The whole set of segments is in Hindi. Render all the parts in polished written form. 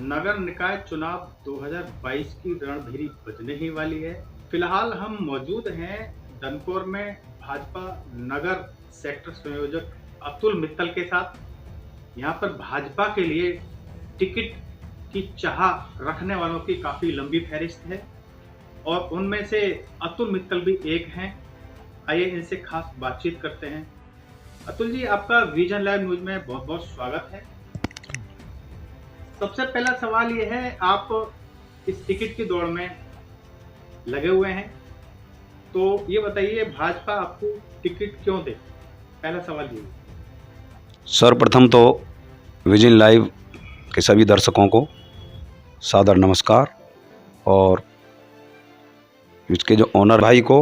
नगर निकाय चुनाव 2022 की रणभेरी बजने ही वाली है। फिलहाल हम मौजूद हैं दनकौर में भाजपा नगर सेक्टर संयोजक अतुल मित्तल के साथ। यहाँ पर भाजपा के लिए टिकट की चाह रखने वालों की काफी लंबी फहरिस्त है और उनमें से अतुल मित्तल भी एक हैं। आइए इनसे खास बातचीत करते हैं। अतुल जी, आपका विजन लाइव न्यूज में बहुत बहुत स्वागत है। सबसे पहला सवाल ये है, आप इस टिकट की दौड़ में लगे हुए हैं, तो ये बताइए भाजपा आपको टिकट क्यों दे? पहला सवाल ये। सर्वप्रथम तो विजन लाइव के सभी दर्शकों को सादर नमस्कार और इसके जो ओनर भाई को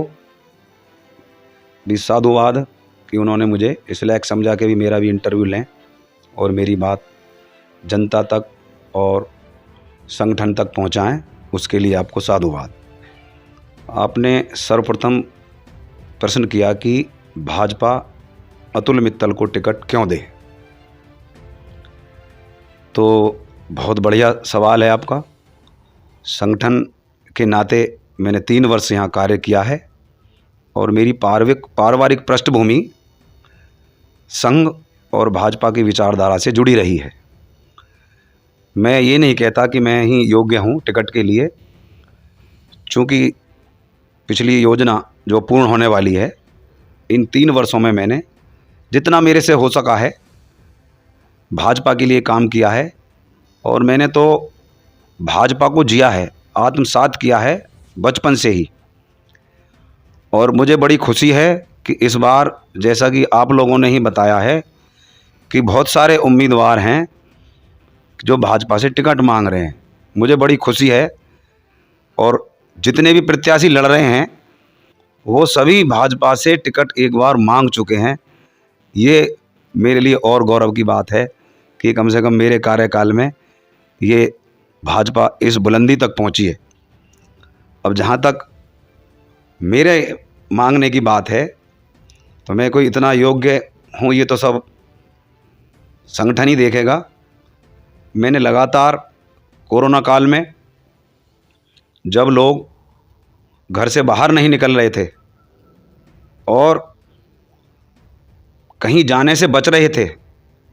भी साधुवाद कि उन्होंने मुझे इस लायक समझा के भी मेरा भी इंटरव्यू लें और मेरी बात जनता तक और संगठन तक पहुंचाएं, उसके लिए आपको साधुवाद। आपने सर्वप्रथम प्रश्न किया कि भाजपा अतुल मित्तल को टिकट क्यों दे, तो बहुत बढ़िया सवाल है आपका। संगठन के नाते मैंने 3 वर्ष यहाँ कार्य किया है और मेरी पारिवारिक पृष्ठभूमि संघ और भाजपा की विचारधारा से जुड़ी रही है। मैं ये नहीं कहता कि मैं ही योग्य हूँ टिकट के लिए, चूँकि पिछली योजना जो पूर्ण होने वाली है, इन 3 वर्षों में मैंने जितना मेरे से हो सका है भाजपा के लिए काम किया है और मैंने तो भाजपा को जिया है, आत्मसात किया है बचपन से ही। और मुझे बड़ी खुशी है कि इस बार, जैसा कि आप लोगों ने ही बताया है, कि बहुत सारे उम्मीदवार हैं जो भाजपा से टिकट मांग रहे हैं। मुझे बड़ी खुशी है और जितने भी प्रत्याशी लड़ रहे हैं वो सभी भाजपा से टिकट एक बार मांग चुके हैं। ये मेरे लिए और गौरव की बात है कि कम से कम मेरे कार्यकाल में ये भाजपा इस बुलंदी तक पहुंची है। अब जहां तक मेरे मांगने की बात है, तो मैं कोई इतना योग्य हूं ये तो सब संगठन ही देखेगा। मैंने लगातार कोरोना काल में, जब लोग घर से बाहर नहीं निकल रहे थे और कहीं जाने से बच रहे थे,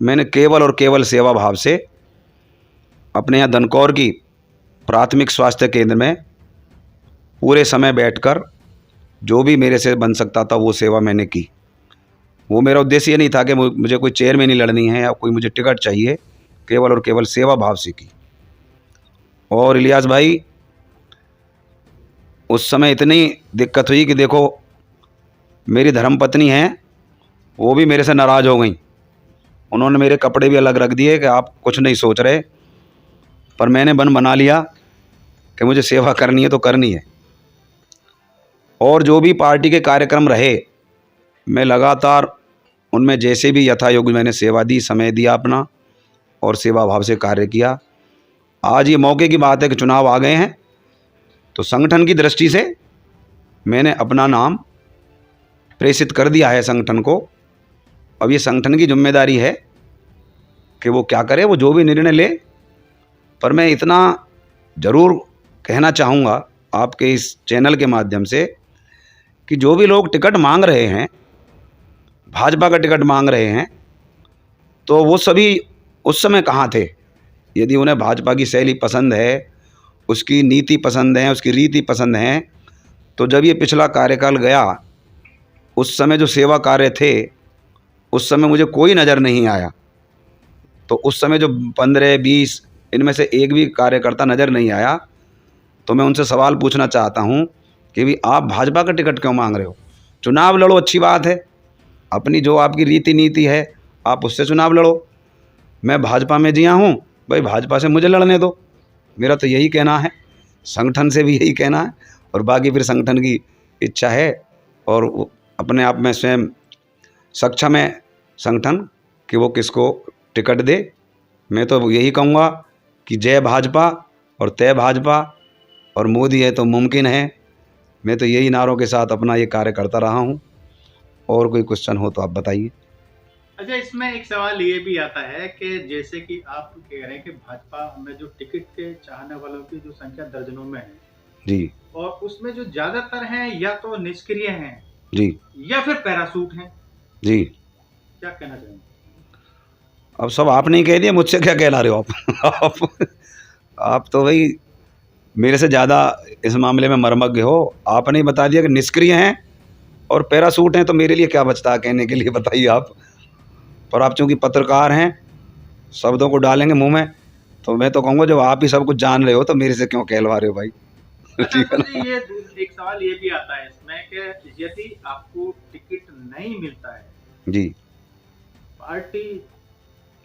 मैंने केवल और केवल सेवा भाव से अपने यहाँ दनकौर की प्राथमिक स्वास्थ्य केंद्र में पूरे समय बैठकर जो भी मेरे से बन सकता था वो सेवा मैंने की। वो मेरा उद्देश्य ये नहीं था कि मुझे कोई चेयरमैनी लड़नी है या कोई मुझे टिकट चाहिए, केवल और केवल सेवा भाव से की। और इलियास भाई, उस समय इतनी दिक्कत हुई कि देखो, मेरी धर्मपत्नी हैं, वो भी मेरे से नाराज़ हो गई। उन्होंने मेरे कपड़े भी अलग रख दिए कि आप कुछ नहीं सोच रहे, पर मैंने मन बना लिया कि मुझे सेवा करनी है तो करनी है। और जो भी पार्टी के कार्यक्रम रहे, मैं लगातार उनमें जैसे भी यथायोग्य मैंने सेवा दी, समय दिया अपना और सेवा भाव से कार्य किया। आज ये मौके की बात है कि चुनाव आ गए हैं, तो संगठन की दृष्टि से मैंने अपना नाम प्रेषित कर दिया है संगठन को। अब ये संगठन की जिम्मेदारी है कि वो क्या करे, वो जो भी निर्णय ले। पर मैं इतना ज़रूर कहना चाहूँगा आपके इस चैनल के माध्यम से कि जो भी लोग टिकट मांग रहे हैं, भाजपा का टिकट मांग रहे हैं, तो वो सभी उस समय कहाँ थे? यदि उन्हें भाजपा की शैली पसंद है, उसकी नीति पसंद है, उसकी रीति पसंद है, तो जब ये पिछला कार्यकाल गया, उस समय जो सेवा कार्य थे, उस समय मुझे कोई नज़र नहीं आया। तो उस समय जो 15-20 इनमें से एक भी कार्यकर्ता नज़र नहीं आया। तो मैं उनसे सवाल पूछना चाहता हूँ कि भी आप भाजपा का टिकट क्यों मांग रहे हो? चुनाव लड़ो, अच्छी बात है, अपनी जो आपकी रीति नीति है आप उससे चुनाव लड़ो। मैं भाजपा में जिया हूँ भाई, भाजपा से मुझे लड़ने दो। मेरा तो यही कहना है, संगठन से भी यही कहना है, और बाकी फिर संगठन की इच्छा है और वो अपने आप में स्वयं सक्षम है संगठन कि वो किसको टिकट दे। मैं तो यही कहूँगा कि जय भाजपा और तय भाजपा, और मोदी है तो मुमकिन है। मैं तो यही नारों के साथ अपना ये कार्य करता रहा हूँ। और कोई क्वेश्चन हो तो आप बताइए। अच्छा, इसमें एक सवाल ये भी आता है कि जैसे कि आप कह रहे हैं कि भाजपा में जो टिकट के चाहने वालों की जो संख्या दर्जनों में है, जी और उसमें जो ज्यादातर हैं या तो निष्क्रिय हैं जी या फिर पैरासूट हैं, जी। क्या कहना चाहेंगे? अब सब आपने ही कह दिया, मुझसे क्या कहला रहे हो आप आप तो भाई मेरे से ज़्यादा इस मामले में मर्मज्ञ हो। आपने ही बता दिया कि निष्क्रिय हैं और पैरासूट हैं, तो मेरे लिए क्या बचता है कहने के लिए, बताइए आप। पर आप चूंकि पत्रकार हैं, शब्दों को डालेंगे मुंह में, तो मैं तो कहूँगा जब आप ही सब कुछ जान रहे हो तो मेरे से क्यों कहलवा रहे हो भाई। अच्छा ठीक है अतुल जी, ना। ये एक सवाल ये भी आता है इसमें कि यदि आपको टिकट नहीं मिलता है, जी पार्टी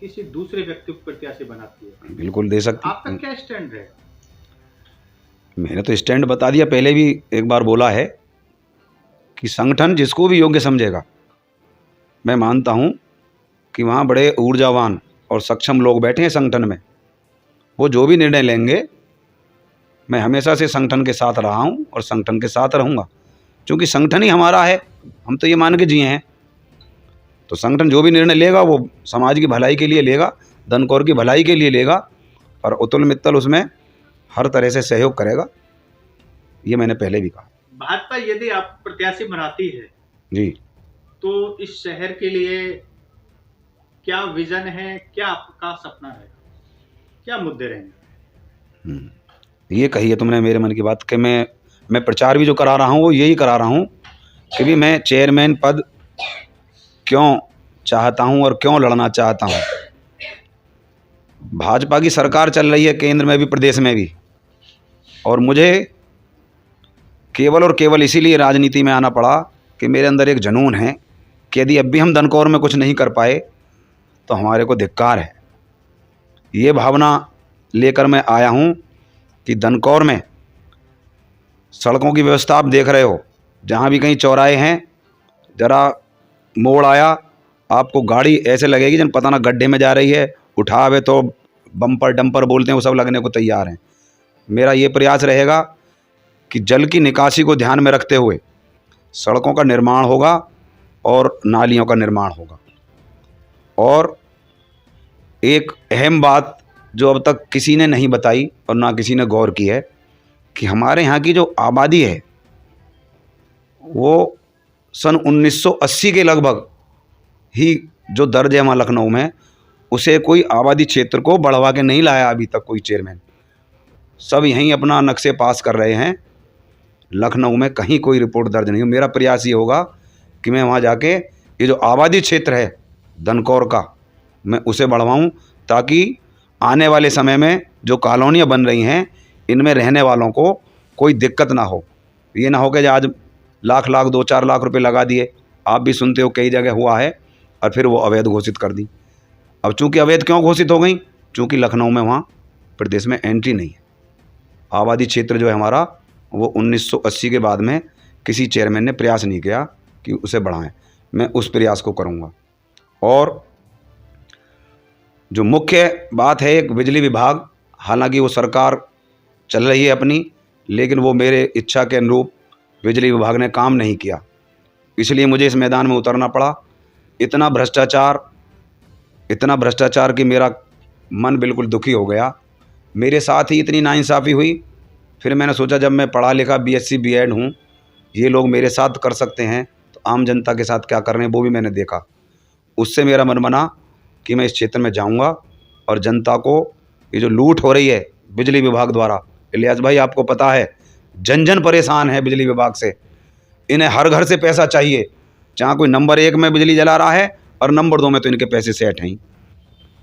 किसी दूसरे व्यक्ति को प्रत्याशी बनाती है, बिल्कुल दे सकती। आपका क्या स्टैंड रहेगा? मैंने तो स्टैंड बता दिया, पहले भी एक बार बोला है कि संगठन जिसको भी योग्य समझेगा, मैं मानता हूँ कि वहाँ बड़े ऊर्जावान और सक्षम लोग बैठे हैं संगठन में, वो जो भी निर्णय लेंगे, मैं हमेशा से संगठन के साथ रहा हूँ और संगठन के साथ रहूँगा, क्योंकि संगठन ही हमारा है, हम तो ये मान के जिए हैं। तो संगठन जो भी निर्णय लेगा वो समाज की भलाई के लिए लेगा, दनकौर की भलाई के लिए लेगा, और अतुल मित्तल उसमें हर तरह से सहयोग करेगा, ये मैंने पहले भी कहा। भाजपा यदि आप प्रत्याशी बनाती है जी तो इस शहर के लिए क्या विजन है, क्या आपका सपना रहेगा, क्या मुद्दे रहेंगे? ये कही है तुमने मेरे मन की बात कि मैं प्रचार भी जो करा रहा हूँ वो यही करा रहा हूँ कि भी मैं चेयरमैन पद क्यों चाहता हूँ और क्यों लड़ना चाहता हूँ। भाजपा की सरकार चल रही है केंद्र में भी प्रदेश में भी, और मुझे केवल और केवल इसीलिए राजनीति में आना पड़ा कि मेरे अंदर एक जुनून है कि यदि अब भी हम दनकौर में कुछ नहीं कर पाए तो हमारे को धिक्कार है। ये भावना लेकर मैं आया हूँ कि दनकौर में सड़कों की व्यवस्था आप देख रहे हो, जहाँ भी कहीं चौराहे हैं, ज़रा मोड़ आया आपको गाड़ी ऐसे लगेगी जन पता ना गड्ढे में जा रही है, उठावे तो बम्पर डंपर बोलते हैं वो सब लगने को तैयार हैं। मेरा ये प्रयास रहेगा कि जल की निकासी को ध्यान में रखते हुए सड़कों का निर्माण होगा और नालियों का निर्माण होगा। और एक अहम बात जो अब तक किसी ने नहीं बताई और ना किसी ने गौर की है कि हमारे यहाँ की जो आबादी है वो सन 1980 के लगभग ही जो दर्ज है वहाँ लखनऊ में, उसे कोई आबादी क्षेत्र को बढ़वा के नहीं लाया अभी तक कोई चेयरमैन। सब यहीं अपना नक्शे पास कर रहे हैं, लखनऊ में कहीं कोई रिपोर्ट दर्ज नहीं हो। मेरा प्रयास ये होगा कि मैं वहाँ जाके ये जो आबादी क्षेत्र है दनकौर का, मैं उसे बढ़वाऊँ, ताकि आने वाले समय में जो कॉलोनियाँ बन रही हैं इनमें रहने वालों को कोई दिक्कत ना हो। ये ना हो कि आज लाख 2-4 लाख रुपए लगा दिए, आप भी सुनते हो कई जगह हुआ है, और फिर वो अवैध घोषित कर दी। अब चूंकि अवैध क्यों घोषित हो गई, चूंकि लखनऊ में वहाँ प्रदेश में एंट्री नहीं है। आबादी क्षेत्र जो है हमारा वो 1980 के बाद में किसी चेयरमैन ने प्रयास नहीं किया कि उसे बढ़ाएं। मैं उस प्रयास को करूँगा। और जो मुख्य बात है एक बिजली विभाग, हालांकि वो सरकार चल रही है अपनी, लेकिन वो मेरे इच्छा के अनुरूप बिजली विभाग ने काम नहीं किया, इसलिए मुझे इस मैदान में उतरना पड़ा। इतना भ्रष्टाचार कि मेरा मन बिल्कुल दुखी हो गया। मेरे साथ ही इतनी नाइंसाफ़ी हुई, फिर मैंने सोचा जब मैं पढ़ा लिखा BSc B.Ed हूँ, ये लोग मेरे साथ कर सकते हैं तो आम जनता के साथ क्या कर रहे हैं वो भी मैंने देखा। उससे मेरा मन बना कि मैं इस क्षेत्र में जाऊँगा और जनता को ये जो लूट हो रही है बिजली विभाग द्वारा, इलियास भाई आपको पता है जन जन परेशान है बिजली विभाग से। इन्हें हर घर से पैसा चाहिए, जहाँ कोई नंबर 1 में बिजली जला रहा है और नंबर 2 में तो इनके पैसे सेट हैं।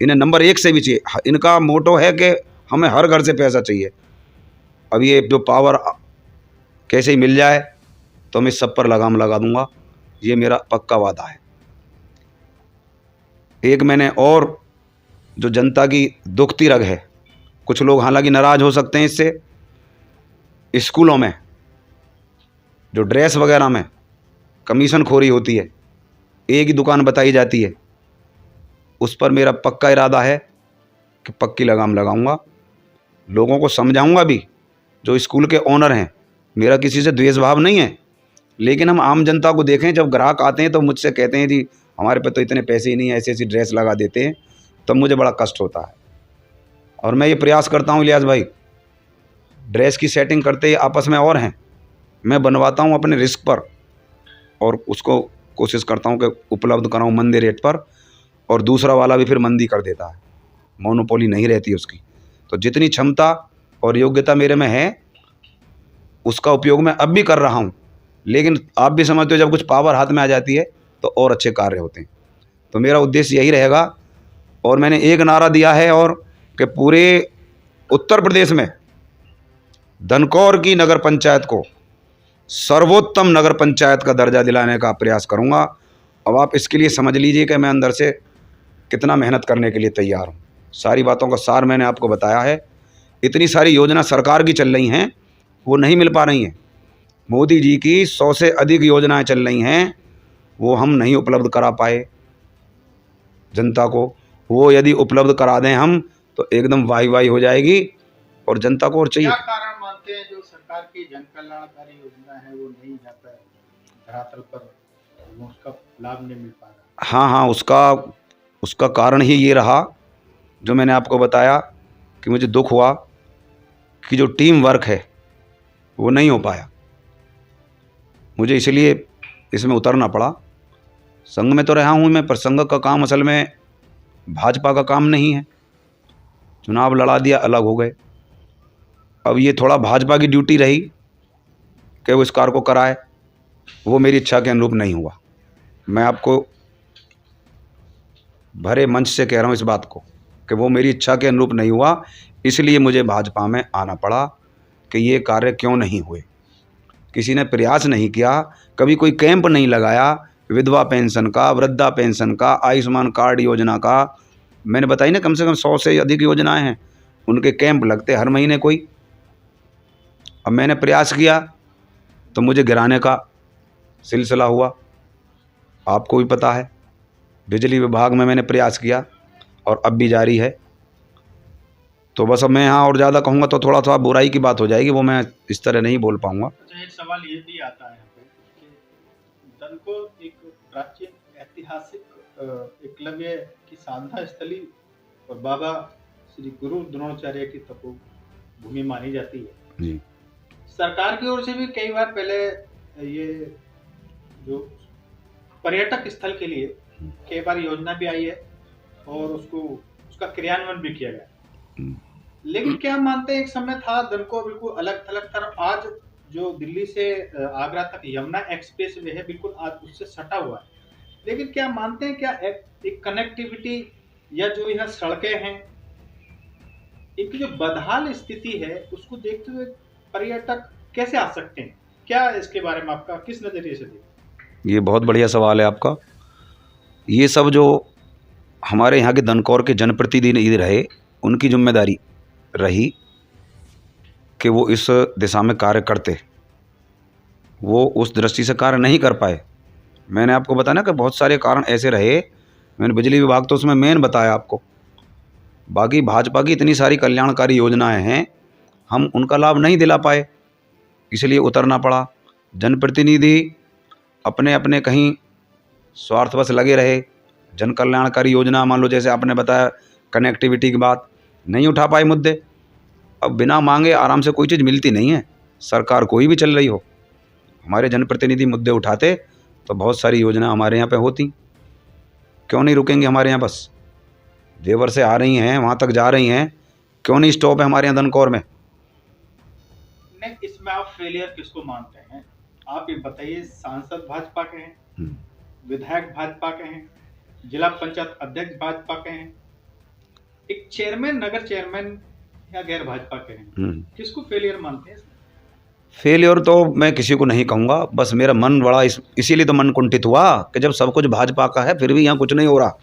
इन्हें नंबर 1 से भी चाहिए। इनका मोटो है कि हमें हर घर से पैसा चाहिए। अब ये जो पावर कैसे ही मिल जाए तो मैं सब पर लगाम लगा दूंगा, ये मेरा पक्का वादा है। एक मैंने और जो जनता की दुखती रग है, कुछ लोग हालांकि नाराज़ हो सकते हैं इससे, स्कूलों में जो ड्रेस वगैरह में कमीशन खोरी होती है, एक ही दुकान बताई जाती है, उस पर मेरा पक्का इरादा है कि पक्की लगाम लगाऊंगा। लोगों को समझाऊंगा भी, जो स्कूल के ओनर हैं, मेरा किसी से द्वेष भाव नहीं है, लेकिन हम आम जनता को देखें, जब ग्राहक आते हैं तो मुझसे कहते हैं जी हमारे पे तो इतने पैसे ही नहीं है, ऐसी ऐसी ड्रेस लगा देते हैं, तब मुझे बड़ा कष्ट होता है। और मैं ये प्रयास करता हूँ इलियास भाई, ड्रेस की सेटिंग करते ही आपस में और हैं, मैं बनवाता हूँ अपने रिस्क पर और उसको कोशिश करता हूँ कि उपलब्ध कराऊँ मंदे रेट पर, और दूसरा वाला भी फिर मंदी कर देता है, मोनोपोली नहीं रहती उसकी। तो जितनी क्षमता और योग्यता मेरे में है उसका उपयोग मैं अब भी कर रहा हूँ, लेकिन आप भी समझते हो जब कुछ पावर हाथ में आ जाती है तो और अच्छे कार्य होते हैं। तो मेरा उद्देश्य यही रहेगा, और मैंने एक नारा दिया है और कि पूरे उत्तर प्रदेश में धनकौर की नगर पंचायत को सर्वोत्तम नगर पंचायत का दर्जा दिलाने का प्रयास करूंगा। अब आप इसके लिए समझ लीजिए कि मैं अंदर से कितना मेहनत करने के लिए तैयार हूं। सारी बातों का सार मैंने आपको बताया है। इतनी सारी योजना सरकार की चल रही हैं, वो नहीं मिल पा रही हैं। मोदी जी की 100 से अधिक योजनाएं चल रही हैं, वो हम नहीं उपलब्ध करा पाए जनता को। वो यदि उपलब्ध करा दें हम तो एकदम वाही वाही हो जाएगी, और जनता को और चाहिए। क्या कारण मानते हैं जो सरकार की जन कल्याणकारी योजना है वो नहीं जाता है धरातल पर, वो उसका लाभ नहीं मिल पा रहा? हाँ हाँ, उसका कारण ही ये रहा जो मैंने आपको बताया कि मुझे दुख हुआ कि जो टीम वर्क है वो नहीं हो पाया। मुझे इसलिए इसमें उतरना पड़ा। संघ में तो रहा हूँ मैं, पर संघ का काम असल में भाजपा का काम नहीं है। चुनाव लड़ा दिया, अलग हो गए। अब ये थोड़ा भाजपा की ड्यूटी रही कि वो इस कार्य को कराए, वो मेरी इच्छा के अनुरूप नहीं हुआ। मैं आपको भरे मंच से कह रहा हूँ इस बात को कि वो मेरी इच्छा के अनुरूप नहीं हुआ, इसलिए मुझे भाजपा में आना पड़ा कि ये कार्य क्यों नहीं हुए। किसी ने प्रयास नहीं किया, कभी कोई कैंप नहीं लगाया विधवा पेंशन का, वृद्धा पेंशन का, आयुष्मान कार्ड योजना का। मैंने बताई ना, कम से कम 100 से अधिक योजनाएं हैं, उनके कैंप लगते हर महीने कोई। अब मैंने प्रयास किया तो मुझे गिराने का सिलसिला हुआ, आपको भी पता है। बिजली विभाग में मैंने प्रयास किया और अब भी जारी है। तो बस अब मैं यहाँ और ज़्यादा कहूँगा तो थोड़ा सा बुराई की बात हो जाएगी, वो मैं इस तरह नहीं बोल पाऊँगा। अच्छा, एक सवाल ये भी आता है यहाँ पे कि धनकौर एक प्राचीन ऐतिहासिक एकलव्य की साधना स्थली और बाबा श्री गुरु द्रोणाचार्य की तपोभूमि मानी जाती है जी। सरकार की ओर से भी कई बार पहले ये जो पर्यटक स्थल के लिए कई बार योजना भी आई है और उसका क्रियान्वयन भी किया गया। लेकिन क्या मानते हैं, एक समय था धनकौर बिल्कुल अलग थलग था, आज जो दिल्ली से आगरा तक यमुना एक्सप्रेस वे है बिल्कुल आज उससे सटा हुआ है। लेकिन क्या मानते हैं, क्या एक कनेक्टिविटी या जो यहाँ सड़कें हैं इनकी जो बदहाल स्थिति है उसको देखते हुए पर्यटक कैसे आ सकते हैं? क्या इसके बारे में आपका किस नजरिए से देखते? ये बहुत बढ़िया सवाल है आपका। ये सब जो हमारे यहाँ के धनकौर के जनप्रतिनिधि रहे, उनकी जिम्मेदारी रही कि वो इस दिशा में कार्य करते, वो उस दृष्टि से कार्य नहीं कर पाए। मैंने आपको बताया ना कि बहुत सारे कारण ऐसे रहे। मैंने बिजली विभाग तो उसमें मेन बताया आपको, बाकी भाजपा की इतनी सारी कल्याणकारी योजनाएं हैं, हम उनका लाभ नहीं दिला पाए, इसलिए उतरना पड़ा। जनप्रतिनिधि अपने अपने कहीं स्वार्थवश लगे रहे। जन कल्याणकारी योजना मान लो जैसे आपने बताया कनेक्टिविटी की बात, नहीं उठा पाए मुद्दे। अब बिना मांगे आराम से कोई चीज़ मिलती नहीं है, सरकार कोई भी चल रही हो। हमारे जनप्रतिनिधि मुद्दे उठाते तो बहुत सारी योजना हमारे यहाँ पे होती। क्यों नहीं रुकेंगे हमारे यहाँ? बस देवर से आ रही हैं, वहाँ तक जा रही हैं, क्यों नहीं स्टॉप है हमारे यहाँ धनकौर में? नहीं, इसमें आप फेलियर किसको मानते हैं? आप ये बताइए, सांसद भाजपा के हैं, विधायक भाजपा के हैं, जिला पंचायत अध्यक्ष भाजपा के हैं, एक चेयरमैन नगर चेयरमैन या गैर भाजपा के हैं, किसको फेलियर मानते हैं? फेलियर तो मैं किसी को नहीं कहूँगा, बस मेरा मन बड़ा इसीलिए तो मन कुंठित हुआ कि जब सब कुछ भाजपा का है फिर भी यहाँ कुछ नहीं हो रहा।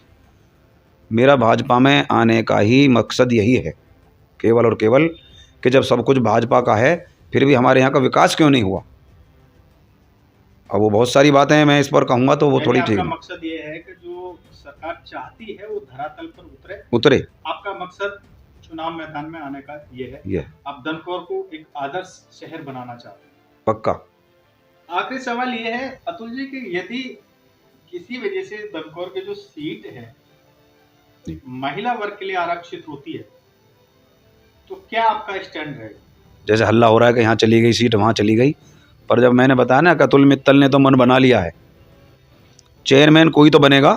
मेरा भाजपा में आने का ही मकसद यही है, केवल और केवल, कि जब सब कुछ भाजपा का है फिर भी हमारे यहाँ का विकास क्यों नहीं हुआ। अब वो बहुत सारी बातें हैं, मैं इस पर कहूँगा तो वो थोड़ी ठीक है। मकसद ये है कि जो सरकार चाहती है वो धरातल पर उतरे। आपका मकसद चुनाव मैदान में आने का ये है। आप धनकौर को एक आदर्श शहर बनाना चाहते हैं। पक्का। आखिरी सवाल ये है अतुल जी कि यदि किसी वजह से दनकौर के जो सीट है महिला वर्ग के लिए आरक्षित होती है, तो क्या आपका स्टैंड रहेगा? जैसे हल्ला हो रहा है कि यहाँ चली गई सीट, वहाँ चली गई, पर जब मैंने बताया ना कि अतुल मित्तल ने तो मन बना लिया है, चेयरमैन कोई तो बनेगा।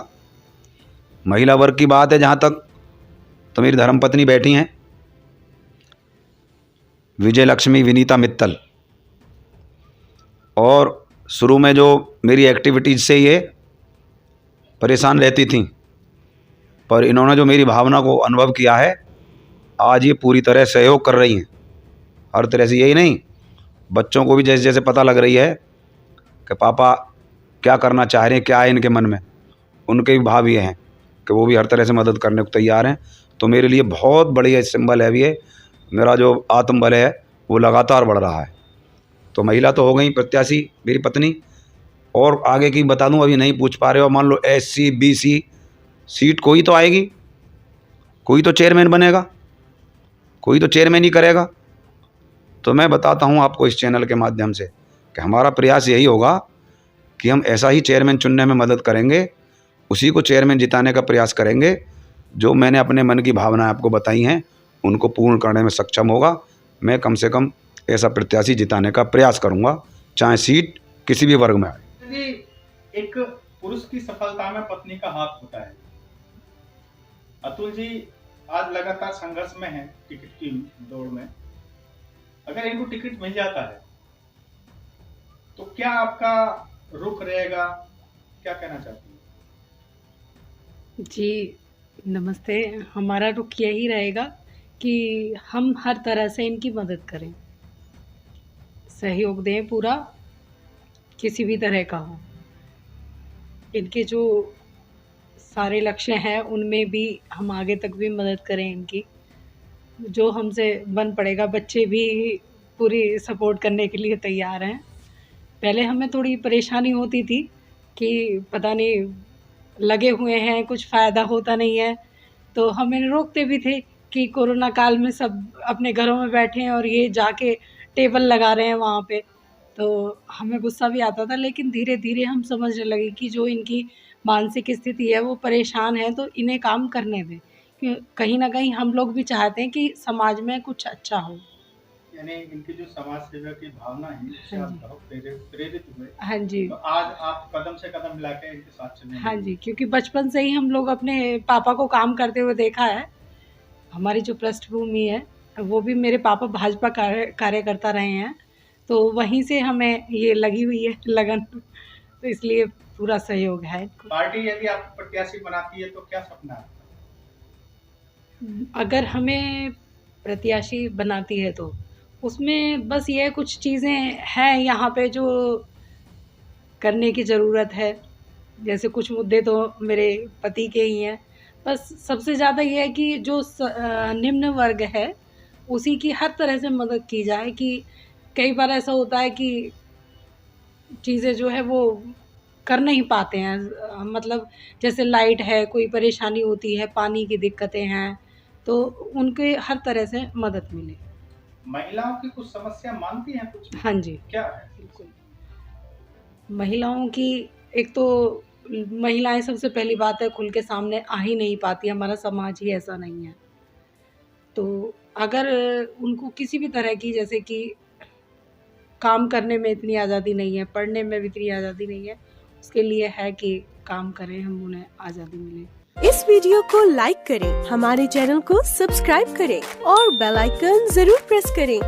महिला वर्ग की बात है जहाँ तक, तो मेरी धर्मपत्नी बैठी हैं विजय लक्ष्मी विनीता मित्तल, और शुरू में जो मेरी एक्टिविटीज़ से ये परेशान रहती थी, पर इन्होंने जो मेरी भावना को अनुभव किया है, आज ये पूरी तरह सहयोग कर रही हैं हर तरह से। यही नहीं, बच्चों को भी जैसे जैसे पता लग रही है कि पापा क्या करना चाह रहे हैं, क्या है इनके मन में, उनके भी भाव ये हैं कि वो भी हर तरह से मदद करने को तैयार हैं। तो मेरे लिए बहुत बढ़िया सिंबल है ये, मेरा जो आत्मबल है वो लगातार बढ़ रहा है। तो महिला तो हो गई प्रत्याशी मेरी पत्नी, और आगे की बता दूं, अभी नहीं पूछ पा रहे हो, मान लो SC BC सीट कोई तो आएगी, कोई तो चेयरमैन बनेगा, कोई तो चेयरमैन ही करेगा। तो मैं बताता हूं आपको इस चैनल के माध्यम से कि हमारा प्रयास यही होगा कि हम ऐसा ही चेयरमैन चुनने में मदद करेंगे, उसी को चेयरमैन जिताने का प्रयास करेंगे जो मैंने अपने मन की भावनाएं आपको बताई हैं उनको पूर्ण करने में सक्षम होगा। मैं कम से कम ऐसा प्रत्याशी जिताने का प्रयास करूंगा, चाहे सीट किसी भी वर्ग में आए। एक पुरुष की सफलता में पत्नी का हाथ होता है। अतुल जी आज लगातार संघर्ष में हैं टिकट की दौड़ में। अगर इनको टिकट मिल जाता है तो क्या आपका रुख रहेगा, क्या कहना चाहती हैं? जी नमस्ते। हमारा रुख यही रहेगा कि हम हर तरह से इनकी मदद करें, सहयोग दें पूरा, किसी भी तरह का हो। इनके जो सारे लक्ष्य हैं उनमें भी हम आगे तक भी मदद करें इनकी, जो हमसे बन पड़ेगा। बच्चे भी पूरी सपोर्ट करने के लिए तैयार हैं। पहले हमें थोड़ी परेशानी होती थी कि पता नहीं लगे हुए हैं, कुछ फ़ायदा होता नहीं है, तो हमें रोकते भी थे कि कोरोना काल में सब अपने घरों में बैठे हैं और ये जाके टेबल लगा रहे हैं वहाँ पे, तो हमें गुस्सा भी आता था। लेकिन धीरे धीरे हम समझने लगे कि जो इनकी मानसिक स्थिति है वो परेशान है, तो इन्हें काम करने दें। कहीं ना कहीं हम लोग भी चाहते हैं कि समाज में कुछ अच्छा हो। यानी इनकी जो समाज सेवा की भावना है उससे आप बहुत प्रेरित हुए। हाँ जी। तो आज आप कदम से कदम मिलाकर इनके साथ चलने। हाँ जी, क्योंकि बचपन से ही हम लोग अपने पापा को काम करते हुए देखा है। हमारी जो पृष्ठभूमि है वो भी, मेरे पापा भाजपा कार्यकर्ता रहे हैं, तो वहीं से हमें ये लगी हुई है लगन, तो इसलिए पूरा सहयोग है। पार्टी यदि आपको प्रत्याशी बनाती है तो क्या सपना है? अगर हमें प्रत्याशी बनाती है तो उसमें बस ये कुछ चीज़ें हैं यहाँ पे जो करने की ज़रूरत है। जैसे कुछ मुद्दे तो मेरे पति के ही हैं। बस सबसे ज़्यादा ये है कि जो निम्न वर्ग है उसी की हर तरह से मदद की जाए। कि कई बार ऐसा होता है कि चीज़ें जो है वो कर नहीं पाते हैं, मतलब जैसे लाइट है, कोई परेशानी होती है, पानी की दिक्कतें हैं, तो उनके हर तरह से मदद मिले। महिलाओं की कुछ समस्या मानती हैं कुछ? हाँ जी, क्या है? बिल्कुल। महिलाओं की, एक तो महिलाएं सबसे पहली बात है खुल के सामने आ ही नहीं पाती, हमारा समाज ही ऐसा नहीं है। तो अगर उनको किसी भी तरह की, जैसे कि काम करने में इतनी आज़ादी नहीं है, पढ़ने में भी इतनी आज़ादी नहीं है, उसके लिए है कि काम करें, हम उन्हें आज़ादी मिले। इस वीडियो को लाइक करें, हमारे चैनल को सब्सक्राइब करें और बेल आइकन जरूर प्रेस करें